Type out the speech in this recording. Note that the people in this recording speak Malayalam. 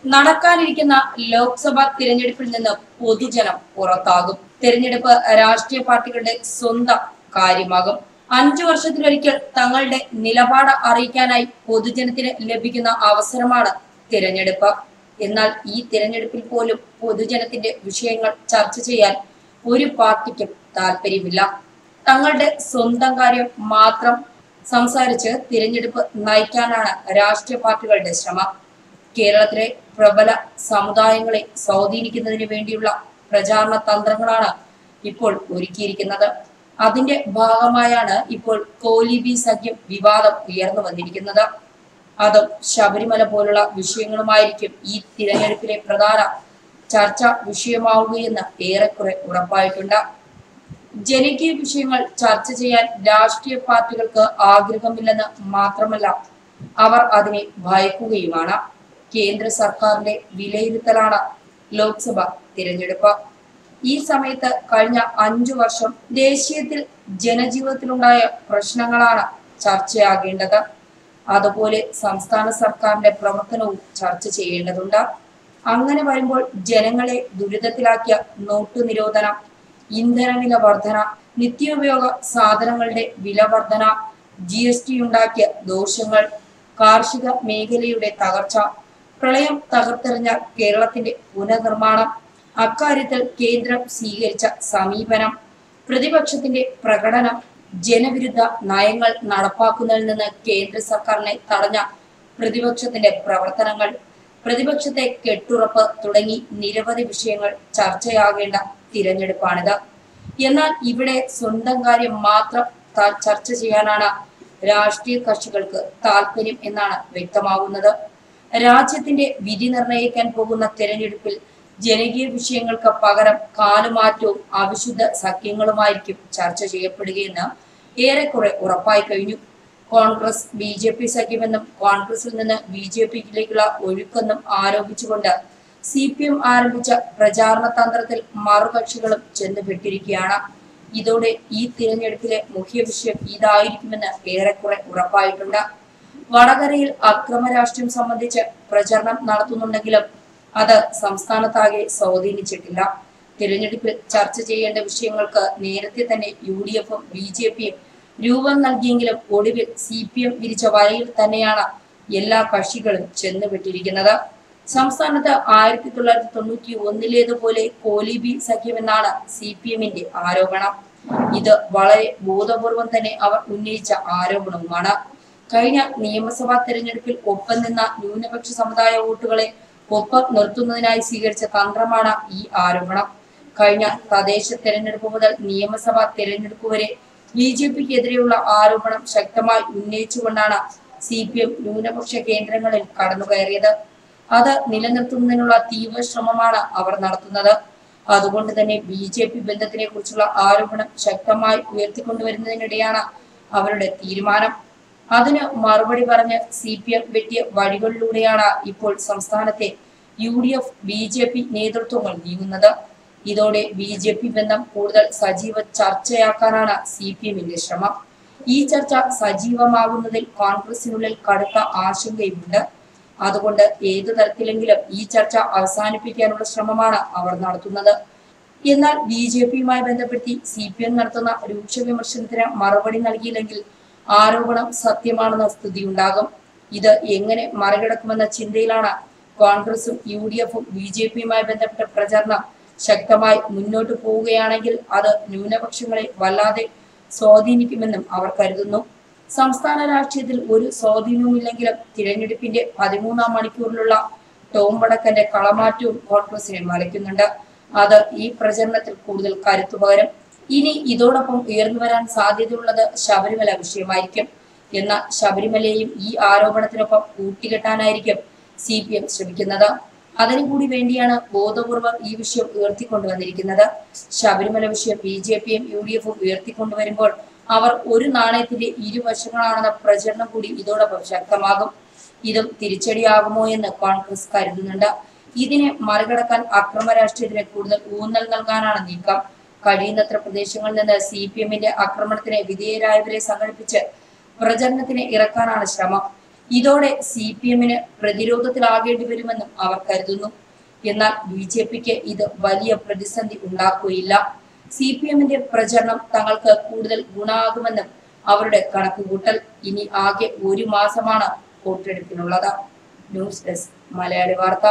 നടക്കാനിരിക്കുന്ന ലോക്സഭാ തിരഞ്ഞെടുപ്പിൽ നിന്ന് പൊതുജനം പുറത്താകും. തിരഞ്ഞെടുപ്പ് രാഷ്ട്രീയ പാർട്ടികളുടെ സ്വന്തം കാര്യമാകും. 5 വർഷത്തിലൊരിക്കൽ തങ്ങളുടെ നിലപാട് അറിയിക്കാനായി പൊതുജനത്തിന് ലഭിക്കുന്ന അവസരമാണ് തിരഞ്ഞെടുപ്പ്. എന്നാൽ ഈ തിരഞ്ഞെടുപ്പിൽ പോലും പൊതുജനത്തിന്റെ വിഷയങ്ങൾ ചർച്ച ചെയ്യാൻ ഒരു പാർട്ടിക്കും താല്പര്യമില്ല. തങ്ങളുടെ സ്വന്തം കാര്യം മാത്രം സംസാരിച്ച് തിരഞ്ഞെടുപ്പ് നയിക്കാനാണ് രാഷ്ട്രീയ പാർട്ടികളുടെ ശ്രമം. കേരളത്തിലെ പ്രബല സമുദായങ്ങളെ സ്വാധീനിക്കുന്നതിന് വേണ്ടിയുള്ള പ്രചാരണ തന്ത്രങ്ങളാണ് ഇപ്പോൾ ഒരുക്കിയിരിക്കുന്നത്. അതിന്റെ ഭാഗമായാണ് ഇപ്പോൾ കോലീബി സഖ്യം വിവാദം ഉയർന്നു വന്നിരിക്കുന്നത്. അതും ശബരിമല പോലുള്ള വിഷയങ്ങളുമായിരിക്കും ഈ തിരഞ്ഞെടുപ്പിലെ പ്രധാന ചർച്ചാ വിഷയമാവുകയെന്ന് ഏറെക്കുറെ ഉറപ്പായിട്ടുണ്ട്. ജനകീയ വിഷയങ്ങൾ ചർച്ച ചെയ്യാൻ രാഷ്ട്രീയ പാർട്ടികൾക്ക് ആഗ്രഹമില്ലെന്ന് മാത്രമല്ല, അവർ അതിനെ ഭയക്കുകയുമാണ്. കേന്ദ്ര സർക്കാരിന്റെ വിലയിരുത്തലാണ് ലോക്സഭ തിരഞ്ഞെടുപ്പ്. ഈ സമയത്ത് കഴിഞ്ഞ 5 വർഷം ദേശീയത്തിൽ ജനജീവിതത്തിലുണ്ടായ പ്രശ്നങ്ങളാണ് ചർച്ചയാകേണ്ടത്. അതുപോലെ സംസ്ഥാന സർക്കാരിന്റെ പ്രവർത്തനവും ചർച്ച ചെയ്യേണ്ടതുണ്ട്. അങ്ങനെ വരുമ്പോൾ ജനങ്ങളെ ദുരിതത്തിലാക്കിയ നോട്ടു നിരോധനം, ഇന്ധനവില വർധന, നിത്യോപയോഗ സാധനങ്ങളുടെ വില വർധന, GST ഉണ്ടാക്കിയ ദോഷങ്ങൾ, കാർഷിക മേഖലയുടെ തകർച്ച, പ്രളയം തകർത്തെറിഞ്ഞ കേരളത്തിന്റെ പുനർനിർമ്മാണം, അക്കാര്യത്തിൽ കേന്ദ്രം സ്വീകരിച്ച സമീപനം, പ്രതിപക്ഷത്തിന്റെ പ്രകടനം, ജനവിരുദ്ധ നയങ്ങൾ നടപ്പാക്കുന്നതിൽ നിന്ന് കേന്ദ്ര സർക്കാരിനെ തടഞ്ഞ പ്രതിപക്ഷത്തിന്റെ പ്രവർത്തനങ്ങൾ, പ്രതിപക്ഷത്തെ കെട്ടുറപ്പ് തുടങ്ങി നിരവധി വിഷയങ്ങൾ ചർച്ചയാകേണ്ട തിരഞ്ഞെടുപ്പാണിത്. എന്നാൽ ഇവിടെ സ്വന്തം കാര്യം മാത്രം ചർച്ച ചെയ്യാനാണ് രാഷ്ട്രീയ കക്ഷികൾക്ക് താല്പര്യം എന്നാണ് വ്യക്തമാകുന്നത്. രാജ്യത്തിന്റെ വിധി നിർണയിക്കാൻ പോകുന്ന തെരഞ്ഞെടുപ്പിൽ ജനകീയ വിഷയങ്ങൾക്ക് പകരം കാലുമാറ്റവും അവിശുദ്ധ സഖ്യങ്ങളുമായിരിക്കും ചർച്ച ചെയ്യപ്പെടുകയെന്ന് ഏറെക്കുറെ ഉറപ്പായി കഴിഞ്ഞു. കോൺഗ്രസ് BJP സഖ്യമെന്നും കോൺഗ്രസിൽ നിന്ന് BJPയിലേക്കുള്ള ഒഴുക്കെന്നും ആരോപിച്ചുകൊണ്ട് CPM ആരംഭിച്ച പ്രചാരണ തന്ത്രത്തിൽ മറുകക്ഷികളും ചെന്നുപെട്ടിരിക്കുകയാണ്. ഇതോടെ ഈ തിരഞ്ഞെടുപ്പിലെ മുഖ്യ വിഷയം ഇതായിരിക്കുമെന്ന് ഏറെക്കുറെ ഉറപ്പായിട്ടുണ്ട്. വടകരയിൽ അക്രമ രാഷ്ട്രീയം സംബന്ധിച്ച് പ്രചരണം നടത്തുന്നുണ്ടെങ്കിലും അത് സംസ്ഥാനത്താകെ സ്വാധീനിച്ചിട്ടില്ല. തിരഞ്ഞെടുപ്പിൽ ചർച്ച ചെയ്യേണ്ട വിഷയങ്ങൾക്ക് നേരത്തെ തന്നെ UDFും BJPയും രൂപം നൽകിയെങ്കിലും ഒടുവിൽ CPM വിരിച്ച വരയിൽ തന്നെയാണ് എല്ലാ കക്ഷികളും ചെന്നുപെട്ടിരിക്കുന്നത്. സംസ്ഥാനത്ത് 1991-ലേതുപോലെ കോലീബി സഖ്യമെന്നാണ് CPMന്റെ ആരോപണം. ഇത് വളരെ ബോധപൂർവം തന്നെ അവർ ഉന്നയിച്ച ആരോപണവുമാണ്. കഴിഞ്ഞ നിയമസഭാ തെരഞ്ഞെടുപ്പിൽ ഒപ്പം നിന്ന ന്യൂനപക്ഷ സമുദായ വോട്ടുകളെ ഒപ്പം നിർത്തുന്നതിനായി സ്വീകരിച്ച തന്ത്രമാണ് ഈ ആരോപണം. കഴിഞ്ഞ തദ്ദേശ തെരഞ്ഞെടുപ്പ് മുതൽ നിയമസഭാ തെരഞ്ഞെടുപ്പ് വരെ BJPക്കെതിരെയുള്ള ആരോപണം ശക്തമായി ഉന്നയിച്ചുകൊണ്ടാണ് CPM ന്യൂനപക്ഷ കേന്ദ്രങ്ങളിൽ കടന്നുകയറിയത്. അത് നിലനിർത്തുന്നതിനുള്ള തീവ്ര ശ്രമമാണ് അവർ നടത്തുന്നത്. അതുകൊണ്ട് തന്നെ BJP ബന്ധത്തിനെ കുറിച്ചുള്ള ആരോപണം ശക്തമായി ഉയർത്തിക്കൊണ്ടുവരുന്നതിനിടെയാണ് അവരുടെ തീരുമാനം. അതിന് മറുപടി പറഞ്ഞ് CPM വെട്ടിയ വഴികളിലൂടെയാണ് ഇപ്പോൾ സംസ്ഥാനത്തെ UDF BJP നേതൃത്വങ്ങൾ നീങ്ങുന്നത്. ഇതോടെ BJP ബന്ധം കൂടുതൽ സജീവ ചർച്ചയാക്കാനാണ് CPMന്റെ ശ്രമം. ഈ ചർച്ച സജീവമാകുന്നതിൽ കോൺഗ്രസിനുള്ളിൽ കടുത്ത ആശങ്കയുമുണ്ട്. അതുകൊണ്ട് ഏതു തരത്തിലെങ്കിലും ഈ ചർച്ച അവസാനിപ്പിക്കാനുള്ള ശ്രമമാണ് അവർ നടത്തുന്നത്. എന്നാൽ BJPയുമായി ബന്ധപ്പെടുത്തി CPM നടത്തുന്ന രൂക്ഷ വിമർശനത്തിന് മറുപടി നൽകിയില്ലെങ്കിൽ ആരോപണം സത്യമാണെന്ന സ്ഥിതിയുണ്ടാകും. ഇത് എങ്ങനെ മറികടക്കുമെന്ന ചിന്തയിലാണ് കോൺഗ്രസും UDFും. BJPയുമായി ബന്ധപ്പെട്ട പ്രചരണം ശക്തമായി മുന്നോട്ട് പോവുകയാണെങ്കിൽ അത് ന്യൂനപക്ഷങ്ങളെ വല്ലാതെ സ്വാധീനിക്കുമെന്നും അവർ കരുതുന്നു. സംസ്ഥാന രാഷ്ട്രീയത്തിൽ ഒരു സ്വാധീനവുമില്ലെങ്കിലും തിരഞ്ഞെടുപ്പിന്റെ 13ാം മണിക്കൂറിലുള്ള ടോം വടക്കന്റെ കളമാറ്റവും കോൺഗ്രസിനെ വലയ്ക്കുന്നുണ്ട്. അത് ഈ പ്രചരണത്തിൽ കൂടുതൽ കരുത്തു പകരും. ഇനി ഇതോടൊപ്പം ഉയർന്നു വരാൻ സാധ്യതയുള്ളത് ശബരിമല വിഷയമായിരിക്കും. എന്നാൽ ശബരിമലയെയും ഈ ആരോപണത്തിനൊപ്പം കൂട്ടിക്കെട്ടാനായിരിക്കും CPM ശ്രമിക്കുന്നത്. അതിനുകൂടി വേണ്ടിയാണ് ബോധപൂർവം ഈ വിഷയം ഉയർത്തിക്കൊണ്ടുവന്നിരിക്കുന്നത്. ശബരിമല വിഷയം BJPയും UDFും ഉയർത്തിക്കൊണ്ടുവരുമ്പോൾ അവർ ഒരു നാണയത്തിന്റെ ഇരുവശങ്ങളാണെന്ന പ്രചരണം കൂടി ഇതോടൊപ്പം ശക്തമാകും. ഇതും തിരിച്ചടിയാകുമോ എന്ന് കോൺഗ്രസ് കരുതുന്നുണ്ട്. ഇതിനെ മറികടക്കാൻ അക്രമ രാഷ്ട്രീയത്തിന് കൂടുതൽ ഊന്നൽ നൽകാനാണ് നീക്കം. കഴിയുന്നത്ര പ്രദേശങ്ങളിൽ നിന്ന് CPMന്റെ ആക്രമണത്തിന് വിധേയരായവരെ സംഘടിപ്പിച്ച് പ്രചരണത്തിന് ഇറക്കാനാണ് ശ്രമം. ഇതോടെ CPM-ന് പ്രതിരോധത്തിലാകേണ്ടി വരുമെന്നും അവർ കരുതുന്നു. എന്നാൽ BJP-ക്ക് ഇത് വലിയ പ്രതിസന്ധി ഉണ്ടാക്കുകയില്ല. CPM-ന്റെ പ്രചരണം തങ്ങൾക്ക് കൂടുതൽ ഗുണമാകുമെന്നും അവരുടെ കണക്കുകൂട്ടൽ. ഇനി ആകെ 1 മാസമാണ് വോട്ടെടുപ്പിനുള്ളത്. ന്യൂസ് ഡെസ്ക് മലയാളി വാർത്ത.